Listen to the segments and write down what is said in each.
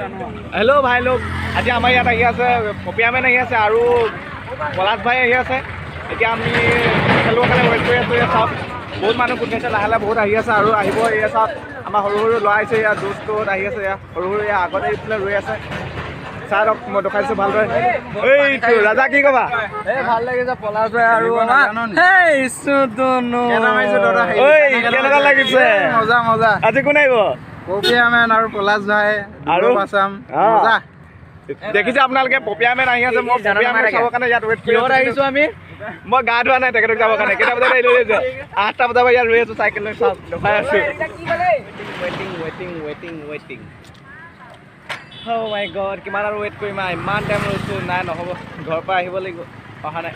Hello' ভাই লোক, আজি আমাৰ ইয়াত আহি আছে পপিয়ামেন আহি আছে আৰু পলাশ ভাই আহি আছে। এতিয়া আমি খেলিবৰ কাৰণে ৱেইট কৰি আছোঁ। এয়া চাওক, বহুত মানুহ গোট খাইছে, লাহে লাহে বহুত আহি আছে আৰু আহিব। এয়া চাওক, আমাৰ সৰু সৰু ল'ৰা আহিছে, ইয়াত দোষটোত আহি আছে। এয়া সৰু সৰু এয়া আগতে এইফালে ৰৈ আছে। চাই লওক, মই দেখাইছোঁ ভালদৰে। এইটো ৰাজা, কি ক'বা? ভাল লাগিছে পলাশ ভাই আৰু কেনেকুৱা লাগিছে? মজা মজা। আজি কোন আহিব? পপিয়ামেন আৰু পলাশ ভাই আৰু আছাম মজা। দেখিছে আপোনালোকে, পপিয়ামেন আহি আছে। মই পপিয়ামেন চাবৰ কাৰণে ইয়াত ৱেইট কৰি আহিছোঁ। আমি মই গা ধোৱা নাই তেখেতক যাবৰ কাৰণে। কেইটা বজাত আহিলোঁ যে 8টা বজাৰ পৰা ইয়াত ৰৈ আছোঁ, চাইকেল লৈ চাওক দেখাই আছোঁ। ৱেইটিং অ' মাই গড, কিমান আৰু ৱেইট কৰিম? ইমান টাইম ৰৈছোঁ, নাই নহ'ব, ঘৰৰ পৰা আহিব লাগিব। অহা নাই,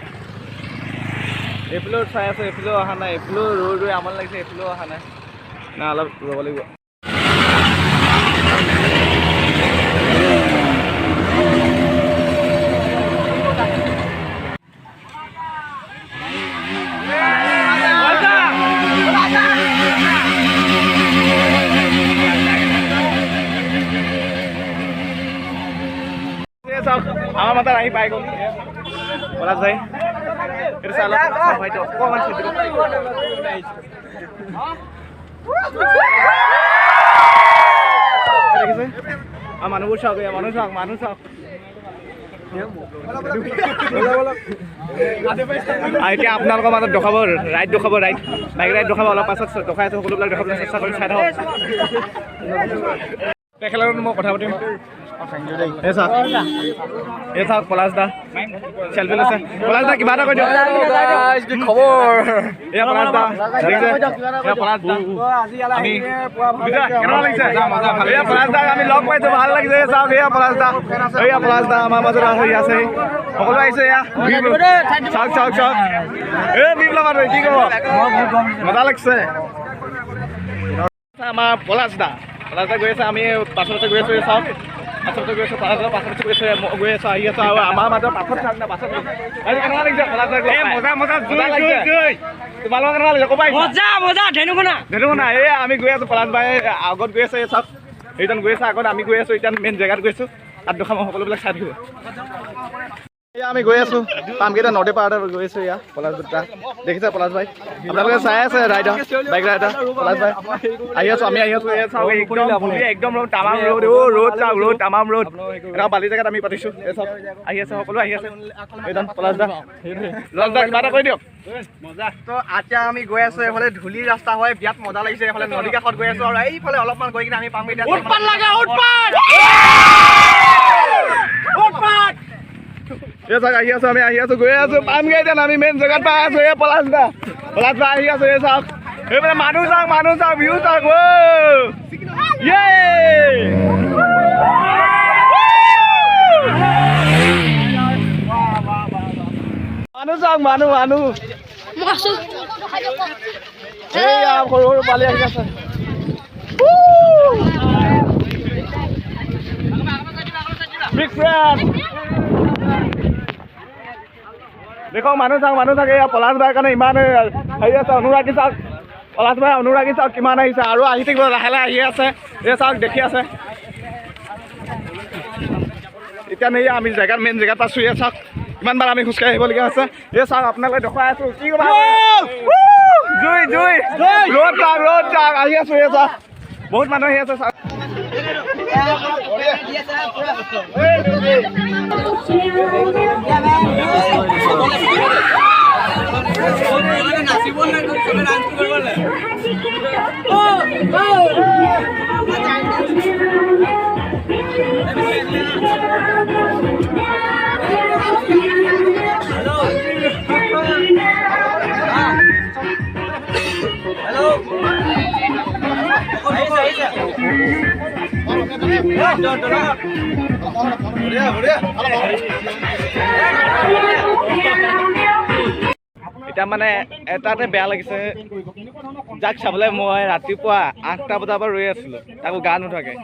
এইফালেও চাই আছোঁ, এইফালেও অহা নাই, এইফালেও ৰৈ ৰৈ আমনি লাগিছে, এইফালেও অহা নাই। নাই, অলপ ৰ'ব লাগিব। আমাৰ মাতাত আহি পাই গ'ল পলাশ ভাই। এইটো চাই লওক, ভাইটো অকণমান দেখিছে আৰু মানুহবোৰ চাওক, মানুহ চাওক, মানুহ চাওক। এতিয়া আপোনালোকৰ মাজত দেখাব ৰাইড, বাইক ৰাইড দেখাব। অলপ পাছত দেখাই আছোঁ, সকলোবিলাক দেখাবলৈ চেষ্টা কৰি চাই থাকক। তেখেতৰ লগত মই কথা পাতিম। এই চাওক পলাশ দা চেল্ফি লৈছে। পলাশ দা কিবা এটা কৈ দিয়ক। খবৰ এয়া পলাশ দা, দেখিছে? এয়া পলাশ দা, আমি কেনেকুৱা লাগিছে? এয়া পলাশ দাক আমি লগ পাইছোঁ, ভাল লাগিছে। চাওক, এয়া পলাশ দা, এয়া পলাশ দা আমাৰ মাজত আহি আছে। সকলো আহিছে। এয়া চাওক চাওক চাওক, এই বিপ্লৱ আৰু কি ক'ব? মজা লাগিছে। আমাৰ পলাশ দা গৈ আছে, আমি পাছতে গৈ আছোঁ। চাওক, পাছতে গৈ আছোঁ, পলাশ দা পাছতে গৈ আছোঁ, গৈ আছোঁ, আহি আছোঁ। আৰু আমাৰ মাজত পাছত চাওক না, পাছত কেনেকুৱা লাগিছে? পলাশ দা মজা তোমালোকৰ কেনেকুৱা লাগিছে? ক'বা। মজা ধেনুকনা। এই আমি গৈ আছোঁ, পলাশ বাই আগত গৈ আছে। চাওক, সেইজন গৈ আছে আগত, আমি গৈ আছোঁ এতিয়া মেইন জেগাত গৈছোঁ। তাত দেখাম, সকলোবিলাক চাই থাকিব। এয়া আমি গৈ আছোঁ, পামকেইটা নদী পাৰতে গৈ আছোঁ। এয়া পলাশ দা, দেখিছে পলাশ ভাই? আপোনালোকে চাই আছে ৰাইডাৰ, বাইক ৰাইডাৰ পলাশ ভাই। আহি আছোঁ, আমি আহি আছোঁ। এয়া চাওক, একদম তামাম ৰ'দ। ৰ'দ চাওক, ৰ'দ তামাম ৰ'দ। এটা বালি জেগাত আমি পাতিছোঁ। এই চাওক, আহি আছে, সকলো আহি আছে। এইজন পলাশ দা, কিবা এটা কৈ দিয়ক। তো এতিয়া আমি গৈ আছোঁ, এইফালে ধূলি ৰাস্তা হয়, বিৰাট মজা লাগিছে। এইফালে নদী কাষত গৈ আছোঁ আৰু এইফালে অলপমান গৈ কিনে আমি পাম এতিয়া আহি আছোঁ, আমি আহি আছোঁ, গৈ আছোঁ, পামগৈ এতিয়া। আমি মেইন জেগাত পাই আছোঁ। এই পলাশ দা আহি আছোঁ। এই চাওক, এইফালে মানুহ চাওক, ভিউ চাওক। মানুহ চাওক, মানুহ এইয়া সৰু সৰু পালি আহি আছে। বিগ ফ্ৰেণ্ড দেখক, মানুহ চাওক। এয়া পলাশ ভাইৰ কাৰণে ইমান হেৰি আছে, অনুৰাগী চাওক। পলাশ ভাই অনুৰাগী চাওক কিমান আহিছে, আৰু আহি থাকিব, লাহে লাহে আহি আছে। এই চাওক, দেখি আছে। এতিয়া নেই আমি জেগাত, মেইন জেগাত পাইছোঁ। এই চাওক, কিমান বাৰ আমি খোজকাঢ়ি আহিবলগীয়া হৈছে। এই চাওক, আপোনালোকে দেখুৱাই আছোঁ। কি ক'বা? জুই ৰ'দ চাওক, আহি আছোঁ। এই চাওক, বহুত মানুহ আহি আছে। চাওক, এতিয়া মানে এটাতে বেয়া লাগিছে, যাক চাবলৈ মই ৰাতিপুৱা 8টা বজাৰ পৰা ৰৈ আছিলোঁ, তাকো গা নুধুৱাকৈ।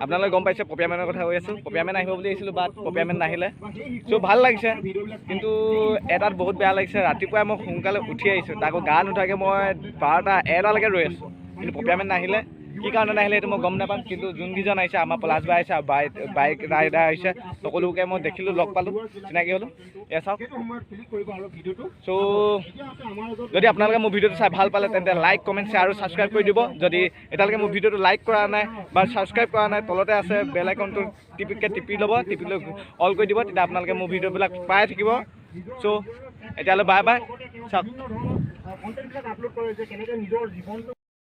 আপোনালোকে গম পাইছে পপিয়ামেনৰ কথা কৈ আছোঁ। পপিয়ামেন আহিব বুলি আহিছিলোঁ, বাট পপিয়ামেন নাহিলে। চ' ভাল লাগিছে, কিন্তু এটাত বহুত বেয়া লাগিছে। ৰাতিপুৱাই মই সোনকালে উঠি আহিছোঁ, তাকো গা নুধুৱাকৈ মই 12টা 1টালৈকে ৰৈ আছোঁ, কিন্তু পপিয়ামেন নাহিলে। কি কাৰণে নাহিলে এইটো মই গম নাপাম কিন্তু যোনকেইজন আহিছে আমাৰ পলাশ বাই আহিছে আৰু বাইক ৰাইডাৰ আহিছে সকলোকে মই দেখিলোঁ লগ পালোঁ চিনাকি হ'লোঁ এয়া চাওক চ' যদি আপোনালোকে মোৰ ভিডিঅ'টো চাই ভাল পালে তেন্তে লাইক কমেণ্ট শ্বেয়াৰ আৰু ছাবস্ক্ৰাইব কৰি দিব যদি এতিয়ালৈকে মোৰ ভিডিঅ'টো লাইক কৰা নাই বা ছাবস্ক্ৰাইব কৰা নাই তলতে আছে বেল আইকনটো টিপি ল'ব টিপি লৈ অল কৰি দিব তেতিয়া আপোনালোকে মোৰ ভিডিঅ'বিলাক পাই থাকিব চ' এতিয়ালৈ বাই বাই চাওক